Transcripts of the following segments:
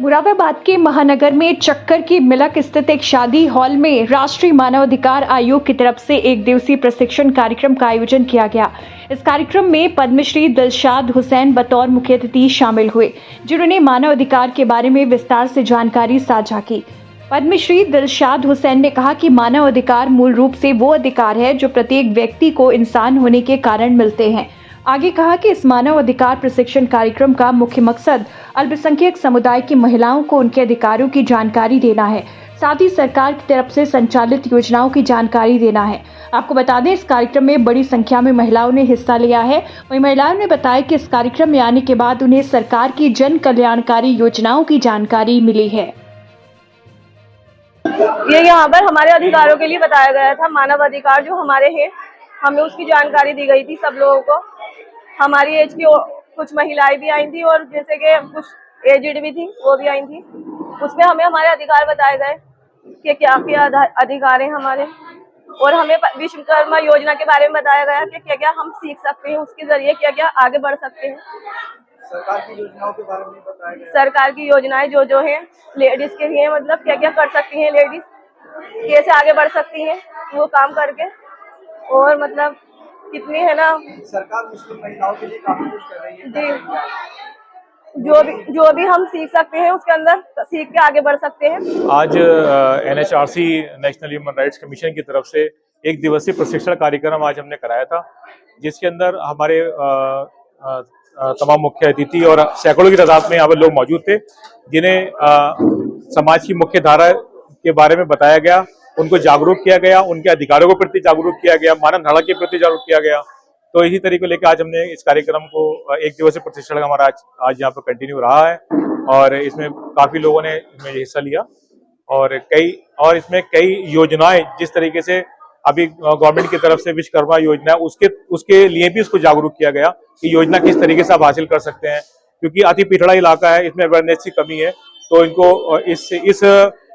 मुरादाबाद के महानगर में चक्कर की मिलक स्थित एक शादी हॉल में राष्ट्रीय मानवाधिकार आयोग की तरफ से एक दिवसीय प्रशिक्षण कार्यक्रम का आयोजन किया गया। इस कार्यक्रम में पद्मश्री दिलशाद हुसैन बतौर मुख्य अतिथि शामिल हुए, जिन्होंने मानवाधिकार के बारे में विस्तार से जानकारी साझा की। पद्मश्री दिलशाद हुसैन ने कहा कि मानव अधिकार मूल रूप से वो अधिकार है जो प्रत्येक व्यक्ति को इंसान होने के कारण मिलते हैं। आगे कहा कि इस मानव अधिकार प्रशिक्षण कार्यक्रम का मुख्य मकसद अल्पसंख्यक समुदाय की महिलाओं को उनके अधिकारों की जानकारी देना है, साथ ही सरकार की तरफ से संचालित योजनाओं की जानकारी देना है। आपको बता दें, इस कार्यक्रम में बड़ी संख्या में महिलाओं ने हिस्सा लिया है। वहीं महिलाओं ने बताया कि इस कार्यक्रम में आने के बाद उन्हें सरकार की जन कल्याणकारी योजनाओं की जानकारी मिली है। ये यहाँ पर हमारे अधिकारों के लिए बताया गया था। मानव अधिकार जो हमारे हैं, हमें उसकी जानकारी दी गई थी सब लोगों को। हमारी एज की कुछ महिलाएं भी आई थी और जैसे कि कुछ एजेड भी थी, वो भी आई थी। उसमें हमें हमारे अधिकार बताए गए कि क्या क्या अधिकार हैं हमारे, और हमें विश्वकर्मा योजना के बारे में बताया गया कि क्या क्या हम सीख सकते हैं, उसके जरिए क्या क्या आगे बढ़ सकते हैं। सरकार की योजनाओं के बारे में बताया गया। सरकार की योजनाएं जो है लेडीज के लिए, मतलब क्या क्या कर सकती हैं लेडीज, कैसे आगे बढ़ सकती हैं वो काम करके, और मतलब कितनी है ना, सरकार मुस्लिम महिलाओं के लिए काफी कुछ कर रही है जी। जो भी हम सीख सकते हैं उसके अंदर सीख के आगे बढ़ सकते हैं। आज NHRC national human rights commission की तरफ से एक दिवसीय प्रशिक्षण कार्यक्रम आज हमने कराया था, जिसके अंदर हमारे तमाम मुख्य अतिथि और सैकड़ों की तादाद में यहाँ पर लोग मौजूद थे, जिन्हें समाज की मुख्य धारा के बारे में बताया गया, उनको जागरूक किया गया, उनके अधिकारों के प्रति जागरूक किया गया, मानव धारा के प्रति जागरूक किया गया। तो इसी तरीके लेकर आज हमने इस कार्यक्रम को एक दिवसीय प्रशिक्षण हमारा आज यहाँ पर कंटिन्यू रहा है, और इसमें काफी लोगों ने इसमें हिस्सा लिया, और इसमें कई योजनाएं जिस तरीके से अभी गवर्नमेंट की तरफ से विश्वकर्मा योजना उसके लिए भी उसको जागरूक किया गया कि योजना किस तरीके से आप हासिल कर सकते हैं, क्योंकि अति पिछड़ा इलाका है, इसमें अवेयरनेस की कमी है। तो इनको इस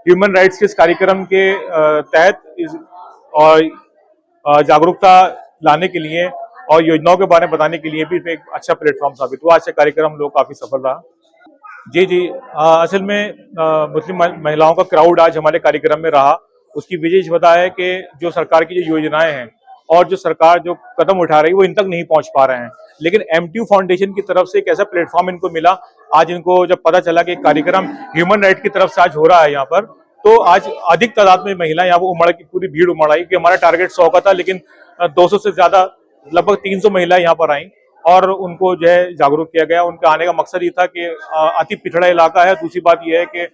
ह्यूमन राइट्स के इस कार्यक्रम के तहत और जागरूकता लाने के लिए और योजनाओं के बारे में बताने के लिए भी एक अच्छा प्लेटफॉर्म साबित हुआ। आज से कार्यक्रम लोग काफी सफल रहा। जी असल में मुस्लिम महिलाओं का क्राउड आज हमारे कार्यक्रम में रहा। उसकी वजह वजह है कि जो सरकार की जो योजनाएं हैं और जो सरकार जो कदम उठा रही है वो इन तक नहीं पहुंच पा रहे हैं, लेकिन MTU फाउंडेशन की तरफ से एक ऐसा प्लेटफॉर्म इनको मिला। आज इनको जब पता चला कि कार्यक्रम ह्यूमन राइट की तरफ से आज हो रहा है यहाँ पर, तो आज अधिक तादाद में महिला यहाँ पर उमड़ की पूरी भीड़ उमड़ आई कि हमारा टारगेट 100 का था, लेकिन 200 से ज्यादा लगभग 300 महिलाएं यहाँ पर आई और उनको जो है जागरूक किया गया। उनके आने का मकसद ये था कि अति पिछड़ा इलाका है। दूसरी बात यह है कि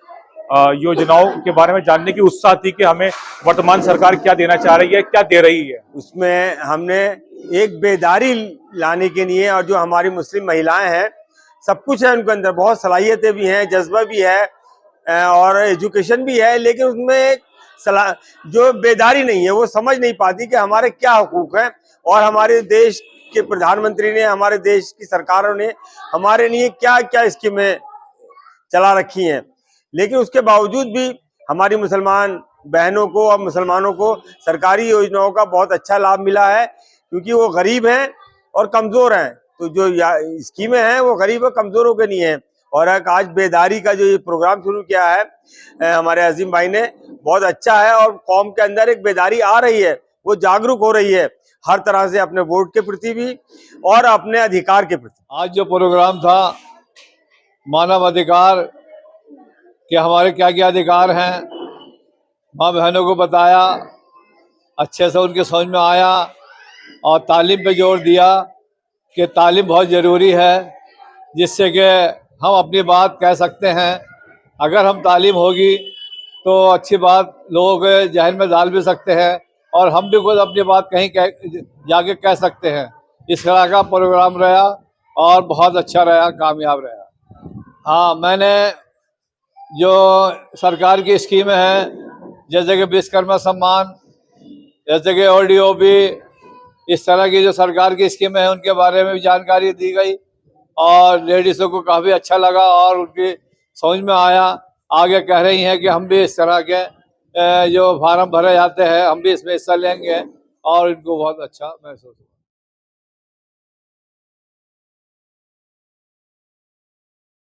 योजनाओं के बारे में जानने की उत्साह थी कि हमें वर्तमान सरकार क्या देना चाह रही है, क्या दे रही है। उसमें हमने एक बेदारी लाने के लिए, और जो हमारी मुस्लिम महिलाएं हैं सब कुछ है उनके अंदर, बहुत सलाहियतें भी हैं, जज्बा भी है और एजुकेशन भी है, लेकिन उसमें एक जो बेदारी नहीं है, वो समझ नहीं पाती कि हमारे क्या हुकूक हैं, और हमारे देश के प्रधानमंत्री ने, हमारे देश की सरकारों ने हमारे लिए क्या क्या स्कीमें चला रखी हैं। लेकिन उसके बावजूद भी हमारी मुसलमान बहनों को और मुसलमानों को सरकारी योजनाओं का बहुत अच्छा लाभ मिला है, क्योंकि वो गरीब हैं और कमज़ोर हैं। तो जो स्कीमें हैं वो गरीब और कमज़ोरों के लिए हैं। और आज बेदारी का जो ये प्रोग्राम शुरू किया है हमारे अजीम भाई ने, बहुत अच्छा है, और कौम के अंदर एक बेदारी आ रही है, वो जागरूक हो रही है हर तरह से, अपने वोट के प्रति भी और अपने अधिकार के प्रति। आज जो प्रोग्राम था मानव अधिकार कि हमारे क्या क्या अधिकार हैं, माँ बहनों को बताया, अच्छे से उनके समझ में आया, और तालीम पे जोर दिया कि तालीम बहुत ज़रूरी है, जिससे कि हम अपनी बात कह सकते हैं। अगर हम तालीम होगी तो अच्छी बात लोगों के जहन में डाल भी सकते हैं, और हम भी खुद अपनी बात कहीं जाके कह सकते हैं। इस तरह का प्रोग्राम रहा और बहुत अच्छा रहा, कामयाब रहा। हाँ, मैंने जो सरकार की स्कीमें हैं, जैसे कि विश्वकर्मा सम्मान, जैसे कि ODOB, इस तरह की जो सरकार की स्कीमें हैं उनके बारे में भी जानकारी दी गई, और लेडीज़ों को काफ़ी अच्छा लगा और उनकी समझ में आया। आगे कह रही हैं कि हम भी इस तरह के जो फार्म भरे जाते हैं हम भी इसमें हिस्सा लेंगे, और इनको बहुत अच्छा महसूस हुआ।